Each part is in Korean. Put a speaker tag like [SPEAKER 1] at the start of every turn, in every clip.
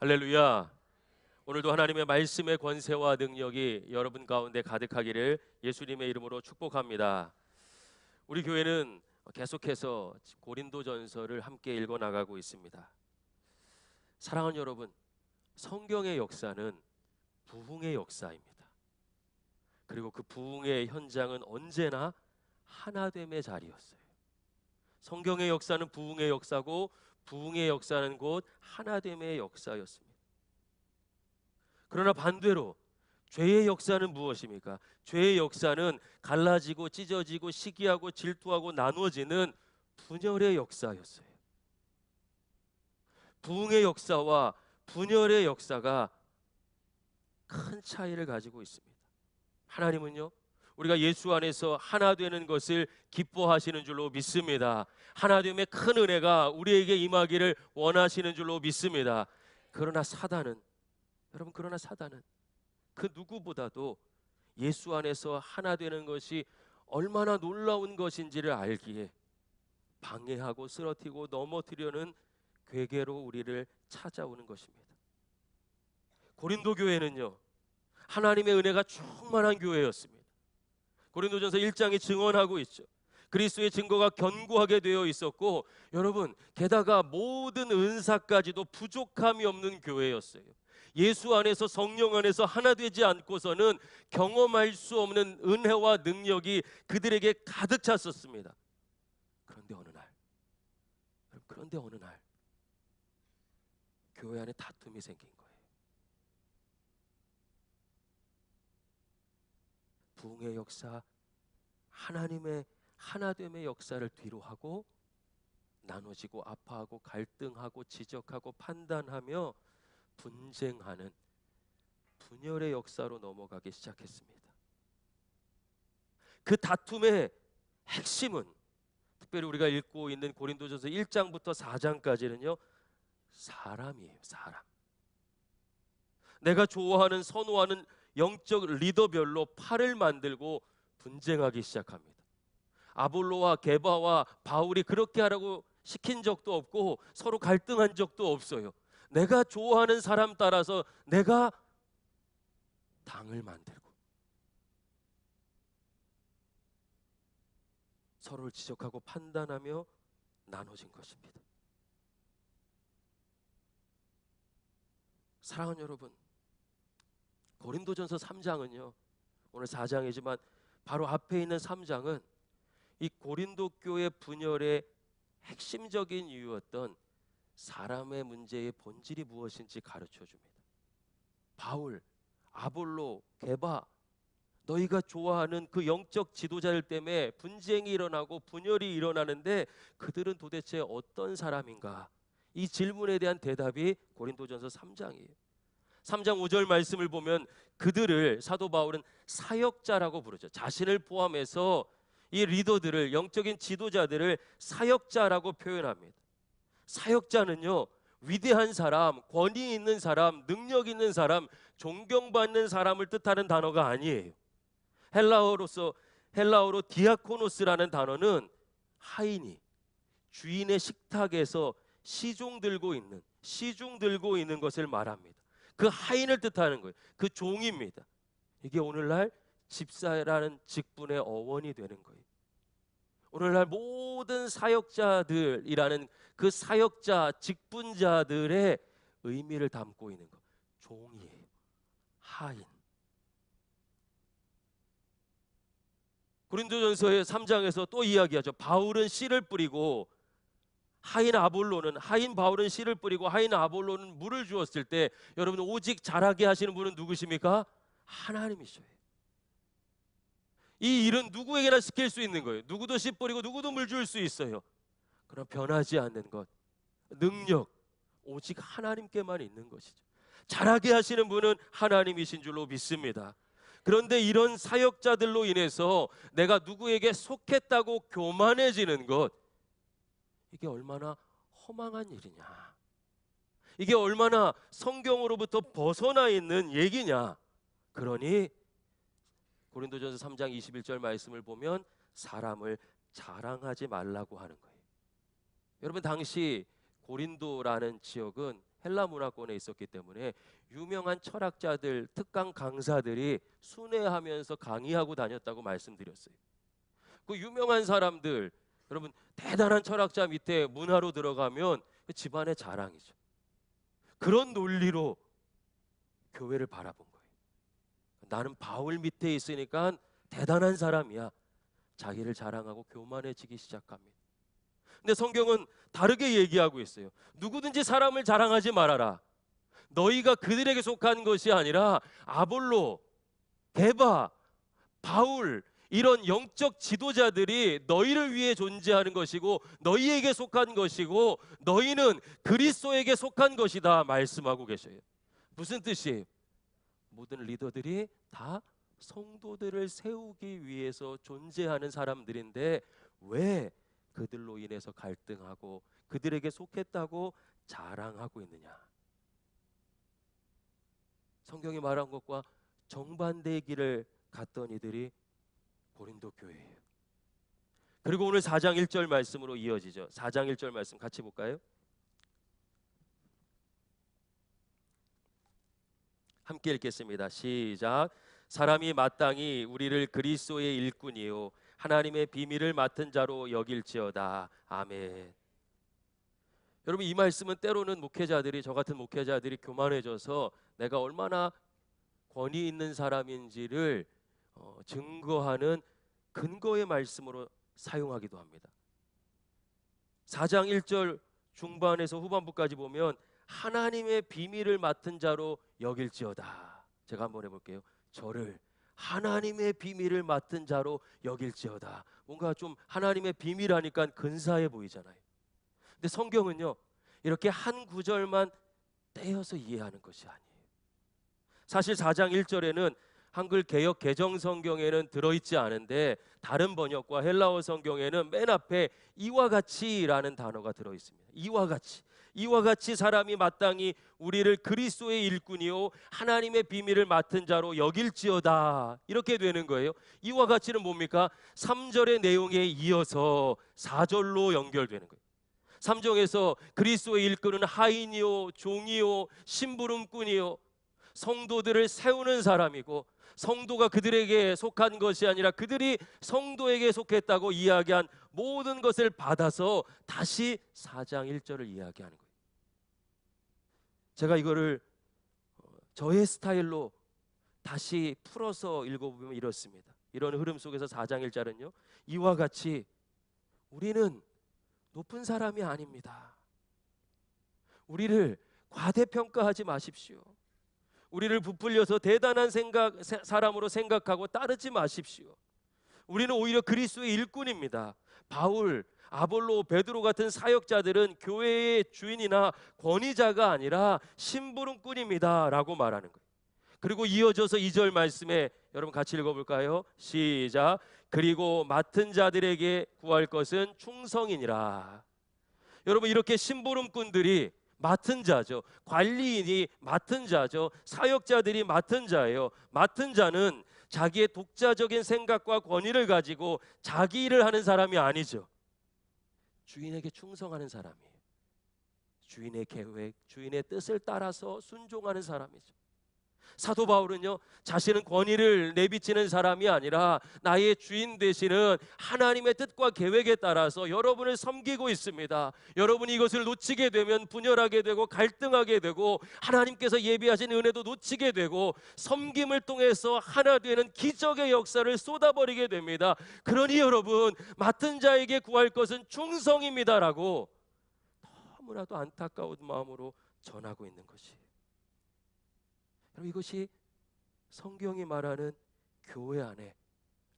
[SPEAKER 1] 할렐루야. 오늘도 하나님의 말씀의 권세와 능력이 여러분 가운데 가득하기를 예수님의 이름으로 축복합니다. 우리 교회는 계속해서 고린도전서를 함께 읽어 나가고 있습니다. 사랑하는 여러분, 성경의 역사는 부흥의 역사입니다. 그리고 그 부흥의 현장은 언제나 하나됨의 자리였어요. 성경의 역사는 부흥의 역사고, 부흥의 역사는 곧 하나됨의 역사였습니다. 그러나 반대로 죄의 역사는 무엇입니까? 죄의 역사는 갈라지고 찢어지고 시기하고 질투하고 나누어지는 분열의 역사였어요. 부흥의 역사와 분열의 역사가 큰 차이를 가지고 있습니다. 하나님은요, 우리가 예수 안에서 하나 되는 것을 기뻐하시는 줄로 믿습니다. 하나됨의 큰 은혜가 우리에게 임하기를 원하시는 줄로 믿습니다. 그러나 사단은, 여러분, 그 누구보다도 예수 안에서 하나 되는 것이 얼마나 놀라운 것인지를 알기에 방해하고 쓰러뜨리고 넘어뜨려는 괴계로 우리를 찾아오는 것입니다. 고린도 교회는요, 하나님의 은혜가 충만한 교회였습니다. 고린도전서 1장이 증언하고 있죠. 그리스도의 증거가 견고하게 되어 있었고, 여러분, 게다가 모든 은사까지도 부족함이 없는 교회였어요. 예수 안에서, 성령 안에서 하나 되지 않고서는 경험할 수 없는 은혜와 능력이 그들에게 가득 찼었습니다. 그런데 어느 날 교회 안에 다툼이 생긴 거예요. 부흥의 역사, 하나님의 하나됨의 역사를 뒤로 하고 나눠지고 아파하고 갈등하고 지적하고 판단하며 분쟁하는 분열의 역사로 넘어가기 시작했습니다. 그 다툼의 핵심은, 특별히 우리가 읽고 있는 고린도전서 1장부터 4장까지는요, 사람이에요. 사람. 내가 좋아하는, 선호하는 영적 리더별로 팔을 만들고 분쟁하기 시작합니다. 아볼로와 게바와 바울이 그렇게 하라고 시킨 적도 없고 서로 갈등한 적도 없어요. 내가 좋아하는 사람 따라서 내가 당을 만들고 서로를 지적하고 판단하며 나눠진 것입니다. 사랑하는 여러분, 고린도전서 3장은요, 오늘 4장이지만 바로 앞에 있는 3장은 이 고린도 교회 분열의 핵심적인 이유였던 사람의 문제의 본질이 무엇인지 가르쳐 줍니다. 바울, 아볼로, 게바, 너희가 좋아하는 그 영적 지도자들 때문에 분쟁이 일어나고 분열이 일어나는데 그들은 도대체 어떤 사람인가? 이 질문에 대한 대답이 고린도전서 3장이에요. 3장 5절 말씀을 보면 그들을 사도 바울은 사역자라고 부르죠. 자신을 포함해서 이 리더들을, 영적인 지도자들을 사역자라고 표현합니다. 사역자는요, 위대한 사람, 권위 있는 사람, 능력 있는 사람, 존경받는 사람을 뜻하는 단어가 아니에요. 헬라어로 디아코노스라는 단어는 하인이 주인의 식탁에서 시중 들고 있는 것을 말합니다. 그 하인을 뜻하는 거예요. 그 종입니다. 이게 오늘날 집사라는 직분의 어원이 되는 거예요. 오늘날 모든 사역자들이라는 그 사역자, 직분자들의 의미를 담고 있는 것, 종이에요. 하인. 고린도전서의 3장에서 또 이야기하죠. 바울은 씨를 뿌리고 하인 바울은 씨를 뿌리고 하인 아볼로는 물을 주었을 때, 여러분, 오직 자라게 하시는 분은 누구십니까? 하나님이셔요. 이 일은 누구에게나 시킬 수 있는 거예요. 누구도 씨 뿌리고 누구도 물 줄 수 있어요. 그러나 변하지 않는 것, 능력, 오직 하나님께만 있는 것이죠. 자라게 하시는 분은 하나님이신 줄로 믿습니다. 그런데 이런 사역자들로 인해서 내가 누구에게 속했다고 교만해지는 것, 이게 얼마나 허망한 일이냐, 이게 얼마나 성경으로부터 벗어나 있는 얘기냐. 그러니 고린도전서 3장 21절 말씀을 보면 사람을 자랑하지 말라고 하는 거예요. 여러분, 당시 고린도라는 지역은 헬라 문화권에 있었기 때문에 유명한 철학자들, 특강 강사들이 순회하면서 강의하고 다녔다고 말씀드렸어요. 그 유명한 사람들, 여러분 대단한 철학자 밑에 문화로 들어가면 집안의 자랑이죠. 그런 논리로 교회를 바라본 거예요. 나는 바울 밑에 있으니까 대단한 사람이야. 자기를 자랑하고 교만해지기 시작합니다. 근데 성경은 다르게 얘기하고 있어요. 누구든지 사람을 자랑하지 말아라. 너희가 그들에게 속한 것이 아니라 아볼로, 게바, 바울 이런 영적 지도자들이 너희를 위해 존재하는 것이고 너희에게 속한 것이고 너희는 그리스도에게 속한 것이다 말씀하고 계셔요. 무슨 뜻이에요? 모든 리더들이 다 성도들을 세우기 위해서 존재하는 사람들인데 왜 그들로 인해서 갈등하고 그들에게 속했다고 자랑하고 있느냐? 성경이 말한 것과 정반대의 길을 갔던 이들이 고린도 교회예요. 그리고 오늘 4장 1절 말씀으로 이어지죠. 4장 1절 말씀 같이 볼까요? 함께 읽겠습니다. 시작. 사람이 마땅히 우리를 그리스도의 일꾼이요 하나님의 비밀을 맡은 자로 여길지어다. 아멘. 여러분 이 말씀은 때로는 목회자들이 저 같은 목회자들이 교만해져서 내가 얼마나 권위 있는 사람인지를 증거하는 근거의 말씀으로 사용하기도 합니다. 4장 1절 중반에서 후반부까지 보면 하나님의 비밀을 맡은 자로 여길지어다. 제가 한번 해볼게요. 저를 하나님의 비밀을 맡은 자로 여길지어다. 뭔가 좀 하나님의 비밀하니까 근사해 보이잖아요. 근데 성경은요 이렇게 한 구절만 떼어서 이해하는 것이 아니에요. 사실 4장 1절에는 한글 개역 개정 성경에는 들어있지 않은데 다른 번역과 헬라어 성경에는 맨 앞에 이와 같이라는 단어가 들어있습니다. 이와 같이 사람이 마땅히 우리를 그리스도의 일꾼이요 하나님의 비밀을 맡은 자로 여길지어다 이렇게 되는 거예요. 이와 같이는 뭡니까? 3절의 내용에 이어서 4절로 연결되는 거예요. 3절에서 그리스도의 일꾼은 하인이요 종이요 심부름꾼이요 성도들을 세우는 사람이고 성도가 그들에게 속한 것이 아니라 그들이 성도에게 속했다고 이야기한 모든 것을 받아서 다시 4장 1절을 이야기하는 거예요. 제가 이거를 저의 스타일로 다시 풀어서 읽어보면 이렇습니다. 이런 흐름 속에서 4장 1절은요 이와 같이 우리는 높은 사람이 아닙니다. 우리를 과대평가하지 마십시오. 우리를 부풀려서 대단한 사람으로 생각하고 따르지 마십시오. 우리는 오히려 그리스도의 일꾼입니다. 바울, 아볼로, 베드로 같은 사역자들은 교회의 주인이나 권위자가 아니라 심부름꾼입니다 라고 말하는 거예요. 그리고 이어져서 2절 말씀에 여러분 같이 읽어볼까요? 시작. 그리고 맡은 자들에게 구할 것은 충성이니라. 여러분 이렇게 심부름꾼들이 맡은 자죠. 관리인이 맡은 자죠. 사역자들이 맡은 자예요. 맡은 자는 자기의 독자적인 생각과 권위를 가지고 자기 일을 하는 사람이 아니죠. 주인에게 충성하는 사람이에요. 주인의 계획, 주인의 뜻을 따라서 순종하는 사람이죠. 사도 바울은요 자신은 권위를 내비치는 사람이 아니라 나의 주인 되시는 하나님의 뜻과 계획에 따라서 여러분을 섬기고 있습니다. 여러분이 이것을 놓치게 되면 분열하게 되고 갈등하게 되고 하나님께서 예비하신 은혜도 놓치게 되고 섬김을 통해서 하나 되는 기적의 역사를 쏟아버리게 됩니다. 그러니 여러분 맡은 자에게 구할 것은 충성입니다라고 너무나도 안타까운 마음으로 전하고 있는 것이에요. 이것이 성경이 말하는 교회 안에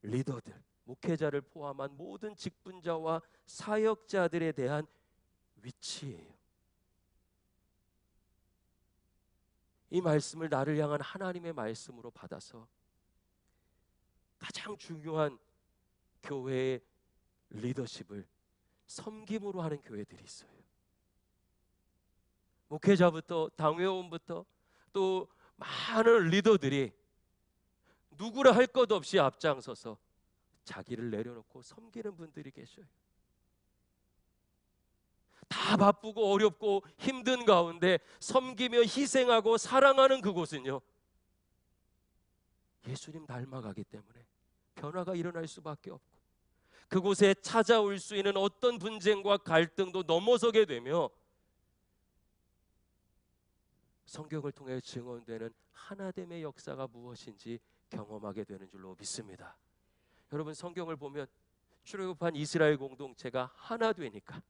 [SPEAKER 1] 리더들, 목회자를 포함한 모든 직분자와 사역자들에 대한 위치예요. 이 말씀을 나를 향한 하나님의 말씀으로 받아서 가장 중요한 교회의 리더십을 섬김으로 하는 교회들이 있어요. 목회자부터 당회원부터 또 많은 리더들이 누구라 할 것 없이 앞장서서 자기를 내려놓고 섬기는 분들이 계셔요. 다 바쁘고 어렵고 힘든 가운데 섬기며 희생하고 사랑하는 그곳은요, 예수님 닮아가기 때문에 변화가 일어날 수밖에 없고, 그곳에 찾아올 수 있는 어떤 분쟁과 갈등도 넘어서게 되며 성경을 통해 증언되는 하나됨의 역사가 무엇인지 경험하게 되는 줄로 믿습니다. 여러분, 성경을 보면 출애굽한 이스라엘 공동체가 하나 되니까,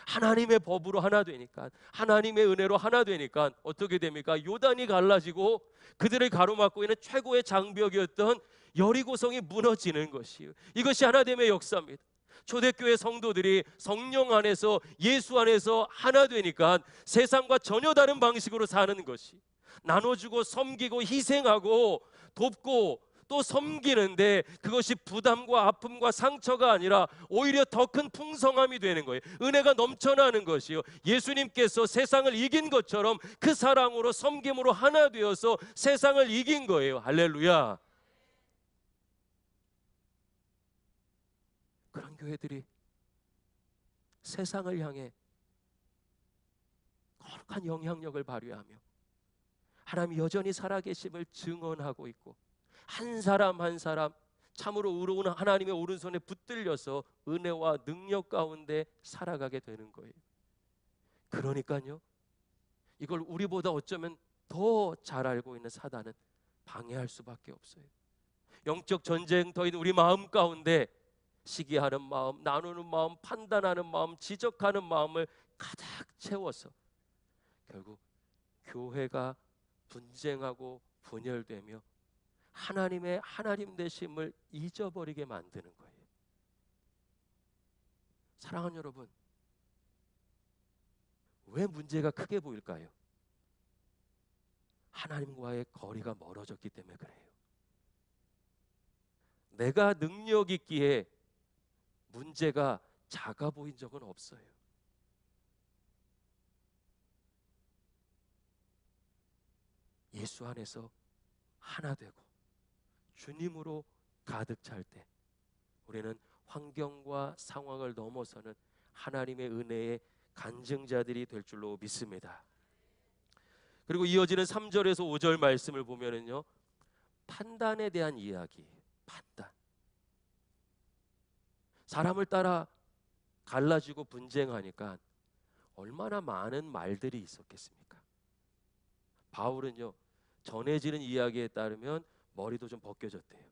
[SPEAKER 1] 하나님의 법으로 하나 되니까, 하나님의 은혜로 하나 되니까 어떻게 됩니까? 요단이 갈라지고 그들을 가로막고 있는 최고의 장벽이었던 여리고성이 무너지는 것이에요. 이것이 하나됨의 역사입니다. 초대교회 성도들이 성령 안에서, 예수 안에서 하나 되니까 세상과 전혀 다른 방식으로 사는 것이, 나눠주고 섬기고 희생하고 돕고 또 섬기는데 그것이 부담과 아픔과 상처가 아니라 오히려 더 큰 풍성함이 되는 거예요. 은혜가 넘쳐나는 것이요. 예수님께서 세상을 이긴 것처럼 그 사랑으로, 섬김으로 하나 되어서 세상을 이긴 거예요. 할렐루야. 그런 교회들이 세상을 향해 거룩한 영향력을 발휘하며 하나님이 여전히 살아계심을 증언하고 있고, 한 사람 한 사람 참으로 의로운 하나님의 오른손에 붙들려서 은혜와 능력 가운데 살아가게 되는 거예요. 그러니까요, 이걸 우리보다 어쩌면 더 잘 알고 있는 사단은 방해할 수밖에 없어요. 영적 전쟁터인 우리 마음 가운데 시기하는 마음, 나누는 마음, 판단하는 마음, 지적하는 마음을 가득 채워서 결국 교회가 분쟁하고 분열되며 하나님의 하나님 되심을 잊어버리게 만드는 거예요. 사랑하는 여러분, 왜 문제가 크게 보일까요? 하나님과의 거리가 멀어졌기 때문에 그래요. 내가 능력 있기에 문제가 작아 보인 적은 없어요. 예수 안에서 하나 되고 주님으로 가득 찰 때 우리는 환경과 상황을 넘어서는 하나님의 은혜의 간증자들이 될 줄로 믿습니다. 그리고 이어지는 3절에서 5절 말씀을 보면은요, 판단에 대한 이야기. 판단. 사람을 따라 갈라지고 분쟁하니까 얼마나 많은 말들이 있었겠습니까? 바울은요, 전해지는 이야기에 따르면 머리도 좀 벗겨졌대요.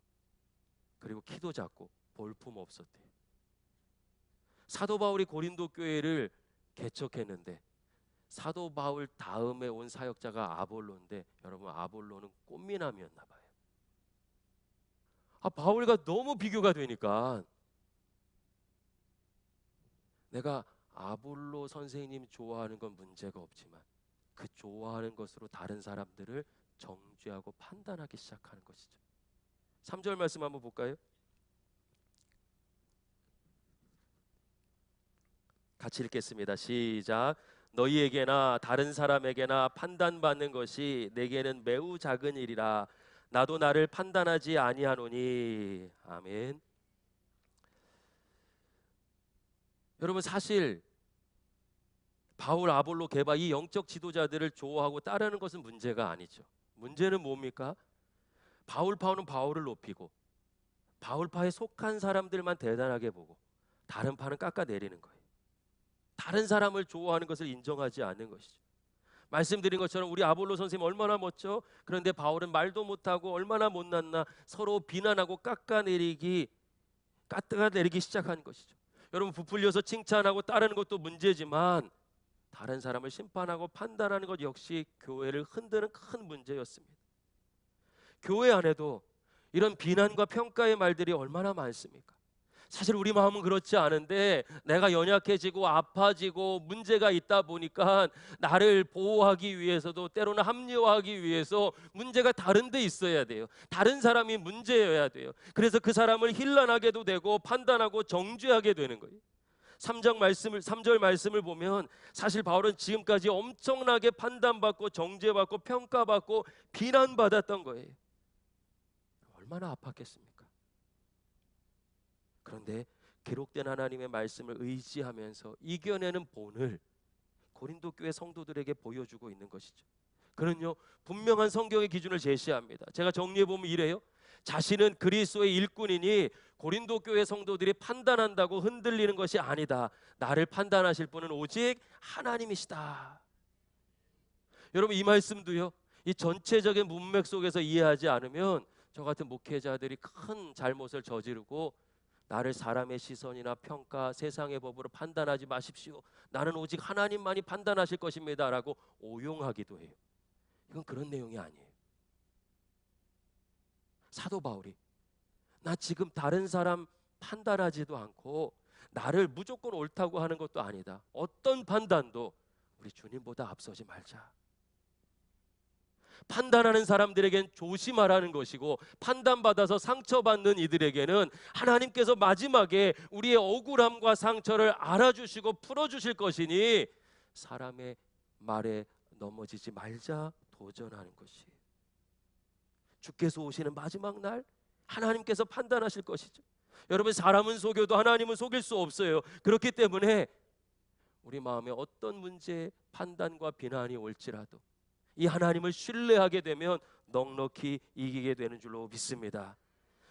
[SPEAKER 1] 그리고 키도 작고 볼품 없었대요. 사도 바울이 고린도 교회를 개척했는데 사도 바울 다음에 온 사역자가 아볼로인데, 여러분, 아볼로는 꽃미남이었나 봐요. 바울과 너무 비교가 되니까 내가 아볼로 선생님 좋아하는 건 문제가 없지만 그 좋아하는 것으로 다른 사람들을 정죄하고 판단하기 시작하는 것이죠. 3절 말씀 한번 볼까요? 같이 읽겠습니다. 시작. 너희에게나 다른 사람에게나 판단받는 것이 내게는 매우 작은 일이라 나도 나를 판단하지 아니하노니. 아멘. 여러분, 사실 바울, 아볼로, 게바 이 영적 지도자들을 좋아하고 따르는 것은 문제가 아니죠. 문제는 뭡니까? 바울파는 바울을 높이고 바울파에 속한 사람들만 대단하게 보고 다른 파는 깎아내리는 거예요. 다른 사람을 좋아하는 것을 인정하지 않는 것이죠. 말씀드린 것처럼 우리 아볼로 선생님 얼마나 멋져? 그런데 바울은 말도 못하고 얼마나 못났나 서로 비난하고 깎아내리기 시작한 것이죠. 여러분, 부풀려서 칭찬하고 따르는 것도 문제지만 다른 사람을 심판하고 판단하는 것 역시 교회를 흔드는 큰 문제였습니다. 교회 안에도 이런 비난과 평가의 말들이 얼마나 많습니까? 사실 우리 마음은 그렇지 않은데 내가 연약해지고 아파지고 문제가 있다 보니까 나를 보호하기 위해서도 때로는 합리화하기 위해서 문제가 다른 데 있어야 돼요. 다른 사람이 문제여야 돼요. 그래서 그 사람을 힐난하게도 되고 판단하고 정죄하게 되는 거예요. 3절 말씀을 보면 사실 바울은 지금까지 엄청나게 판단받고 정죄받고 평가받고 비난받았던 거예요. 얼마나 아팠겠습니까? 그런데 기록된 하나님의 말씀을 의지하면서 이겨내는 본을 고린도 교회 성도들에게 보여주고 있는 것이죠. 그는요, 분명한 성경의 기준을 제시합니다. 제가 정리해 보면 이래요. 자신은 그리스도의 일꾼이니 고린도 교회 성도들이 판단한다고 흔들리는 것이 아니다. 나를 판단하실 분은 오직 하나님이시다. 여러분, 이 말씀도요, 이 전체적인 문맥 속에서 이해하지 않으면 저 같은 목회자들이 큰 잘못을 저지르고, 나를 사람의 시선이나 평가, 세상의 법으로 판단하지 마십시오, 나는 오직 하나님만이 판단하실 것입니다 라고 오용하기도 해요. 이건 그런 내용이 아니에요. 사도 바울이 나 지금 다른 사람 판단하지도 않고 나를 무조건 옳다고 하는 것도 아니다. 어떤 판단도 우리 주님보다 앞서지 말자. 판단하는 사람들에겐 조심하라는 것이고, 판단받아서 상처받는 이들에게는 하나님께서 마지막에 우리의 억울함과 상처를 알아주시고 풀어주실 것이니 사람의 말에 넘어지지 말자 도전하는 것이에요. 주께서 오시는 마지막 날 하나님께서 판단하실 것이죠. 여러분, 사람은 속여도 하나님은 속일 수 없어요. 그렇기 때문에 우리 마음에 어떤 문제, 판단과 비난이 올지라도 이 하나님을 신뢰하게 되면 넉넉히 이기게 되는 줄로 믿습니다.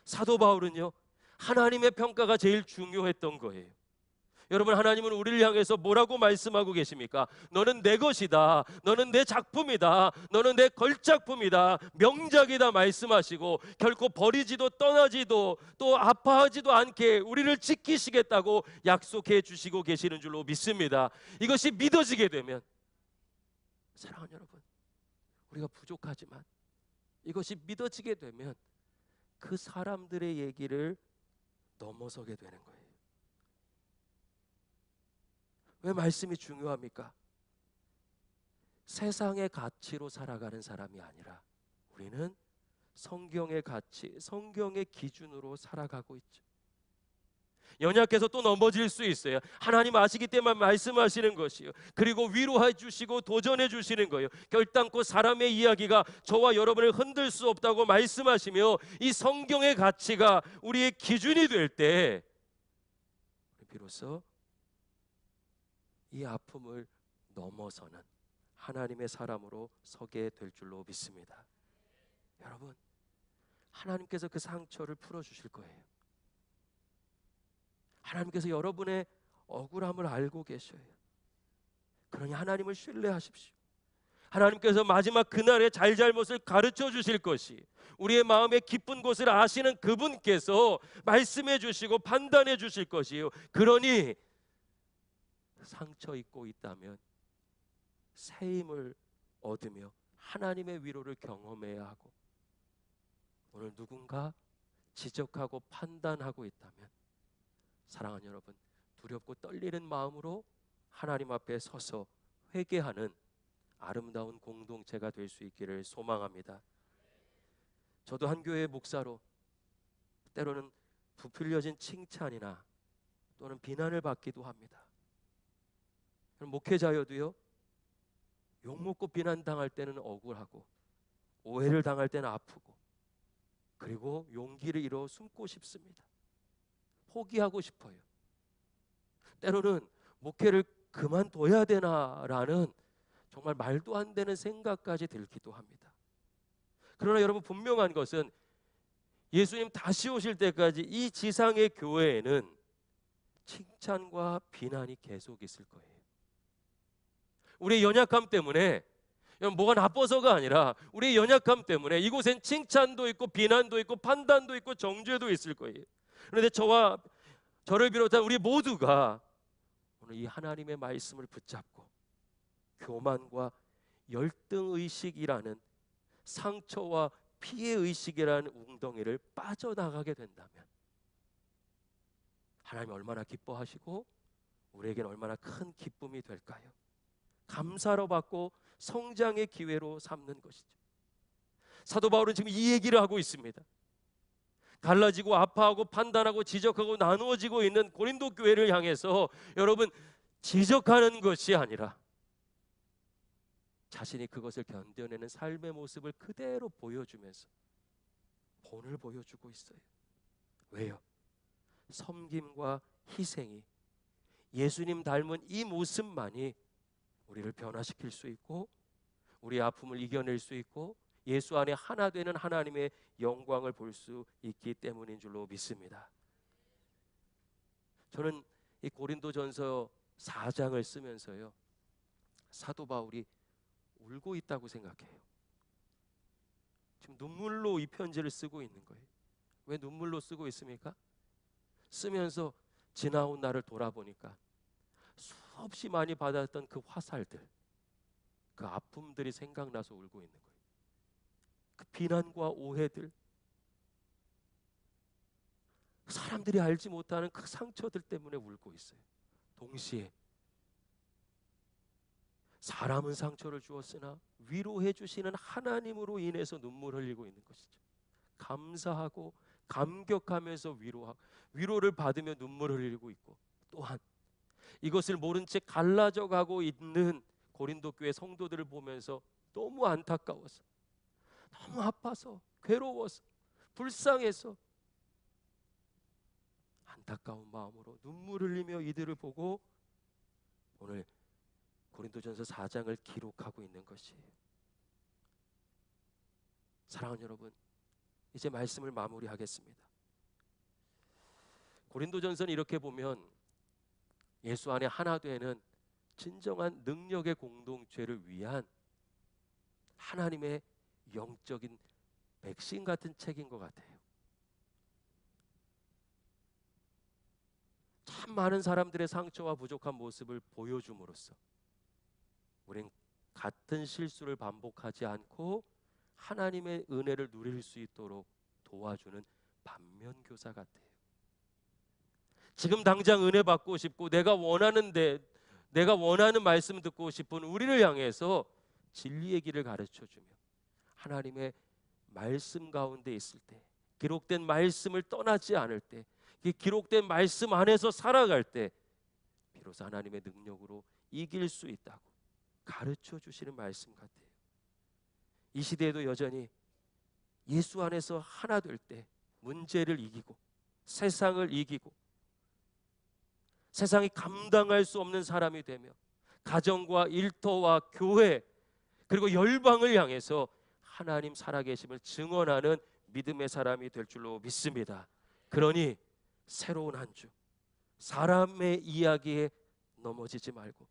[SPEAKER 1] 사도 바울은요, 하나님의 평가가 제일 중요했던 거예요. 여러분, 하나님은 우리를 향해서 뭐라고 말씀하고 계십니까? 너는 내 것이다, 너는 내 작품이다, 너는 내 걸작품이다, 명작이다 말씀하시고, 결코 버리지도 떠나지도 또 아파하지도 않게 우리를 지키시겠다고 약속해 주시고 계시는 줄로 믿습니다. 이것이 믿어지게 되면, 사랑하는 여러분, 우리가 부족하지만 이것이 믿어지게 되면 그 사람들의 얘기를 넘어서게 되는 거예요. 왜 말씀이 중요합니까? 세상의 가치로 살아가는 사람이 아니라 우리는 성경의 가치, 성경의 기준으로 살아가고 있죠. 연약해서 또 넘어질 수 있어요. 하나님 아시기 때문에 말씀하시는 것이요, 그리고 위로해 주시고 도전해 주시는 거예요. 결단코 사람의 이야기가 저와 여러분을 흔들 수 없다고 말씀하시며, 이 성경의 가치가 우리의 기준이 될 때 비로소 이 아픔을 넘어서는 하나님의 사람으로 서게 될 줄로 믿습니다. 여러분, 하나님께서 그 상처를 풀어주실 거예요. 하나님께서 여러분의 억울함을 알고 계셔요. 그러니 하나님을 신뢰하십시오. 하나님께서 마지막 그날의 잘잘못을 가르쳐 주실 것이, 우리의 마음의 깊은 곳을 아시는 그분께서 말씀해 주시고 판단해 주실 것이요, 그러니 상처 입고 있다면 새 힘을 얻으며 하나님의 위로를 경험해야 하고, 오늘 누군가 지적하고 판단하고 있다면 사랑하는 여러분, 두렵고 떨리는 마음으로 하나님 앞에 서서 회개하는 아름다운 공동체가 될 수 있기를 소망합니다. 저도 한 교회의 목사로 때로는 부풀려진 칭찬이나 또는 비난을 받기도 합니다. 목회자여도요, 욕먹고 비난당할 때는 억울하고, 오해를 당할 때는 아프고, 그리고 용기를 잃어 숨고 싶습니다. 포기하고 싶어요. 때로는 목회를 그만둬야 되나라는 정말 말도 안 되는 생각까지 들기도 합니다. 그러나 여러분, 분명한 것은 예수님 다시 오실 때까지 이 지상의 교회에는 칭찬과 비난이 계속 있을 거예요. 우리의 연약함 때문에, 뭐가 나빠서가 아니라 우리의 연약함 때문에 이곳엔 칭찬도 있고 비난도 있고 판단도 있고 정죄도 있을 거예요. 그런데 저를 비롯한 우리 모두가 오늘 이 하나님의 말씀을 붙잡고 교만과 열등의식이라는 상처와 피해의식이라는 웅덩이를 빠져나가게 된다면 하나님 얼마나 기뻐하시고 우리에게는 얼마나 큰 기쁨이 될까요? 감사로 받고 성장의 기회로 삼는 것이죠. 사도 바울은 지금 이 얘기를 하고 있습니다. 갈라지고 아파하고 판단하고 지적하고 나누어지고 있는 고린도 교회를 향해서, 여러분, 지적하는 것이 아니라 자신이 그것을 견뎌내는 삶의 모습을 그대로 보여주면서 본을 보여주고 있어요. 왜요? 섬김과 희생이, 예수님 닮은 이 모습만이 우리를 변화시킬 수 있고 우리의 아픔을 이겨낼 수 있고 예수 안에 하나 되는 하나님의 영광을 볼 수 있기 때문인 줄로 믿습니다. 저는 이 고린도전서 4장을 쓰면서요, 사도 바울이 울고 있다고 생각해요. 지금 눈물로 이 편지를 쓰고 있는 거예요. 왜 눈물로 쓰고 있습니까? 쓰면서 지나온 날을 돌아보니까 수없이 많이 받았던 그 화살들, 그 아픔들이 생각나서 울고 있는 거예요. 그 비난과 오해들, 사람들이 알지 못하는 그 상처들 때문에 울고 있어요. 동시에 사람은 상처를 주었으나 위로해 주시는 하나님으로 인해서 눈물을 흘리고 있는 것이죠. 감사하고 감격하면서 위로를 받으며 눈물을 흘리고 있고, 또한 이것을 모른 채 갈라져 가고 있는 고린도 교회 성도들을 보면서 너무 안타까워서, 너무 아파서, 괴로워서, 불쌍해서 안타까운 마음으로 눈물을 흘리며 이들을 보고 오늘 고린도전서 4장을 기록하고 있는 것이에요. 사랑하는 여러분, 이제 말씀을 마무리하겠습니다. 고린도전서는 이렇게 보면 예수 안에 하나 되는 진정한 능력의 공동체를 위한 하나님의 영적인 백신 같은 책인 것 같아요. 참 많은 사람들의 상처와 부족한 모습을 보여줌으로써 우린 같은 실수를 반복하지 않고 하나님의 은혜를 누릴 수 있도록 도와주는 반면교사 같아요. 지금 당장 은혜 받고 싶고 내가 원하는 말씀 듣고 싶은 우리를 향해서 진리의 길을 가르쳐주며 하나님의 말씀 가운데 있을 때, 기록된 말씀을 떠나지 않을 때, 기록된 말씀 안에서 살아갈 때 비로소 하나님의 능력으로 이길 수 있다고 가르쳐 주시는 말씀 같아요. 이 시대에도 여전히 예수 안에서 하나 될 때 문제를 이기고 세상을 이기고 세상이 감당할 수 없는 사람이 되며 가정과 일터와 교회 그리고 열방을 향해서 하나님 살아계심을 증언하는 믿음의 사람이 될 줄로 믿습니다. 그러니 새로운 한 주, 사람의 이야기에 넘어지지 말고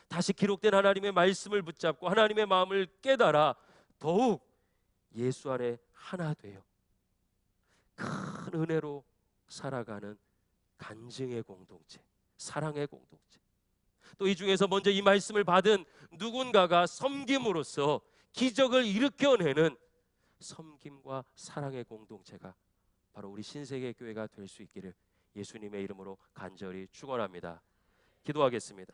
[SPEAKER 1] 다시 기록된 하나님의 말씀을 붙잡고 하나님의 마음을 깨달아 더욱 예수 안에 하나 되어 큰 은혜로 살아가는 간증의 공동체, 사랑의 공동체, 또 이 중에서 먼저 이 말씀을 받은 누군가가 섬김으로써 기적을 일으켜내는 섬김과 사랑의 공동체가 바로 우리 신세계교회가 될 수 있기를 예수님의 이름으로 간절히 축원합니다. 기도하겠습니다.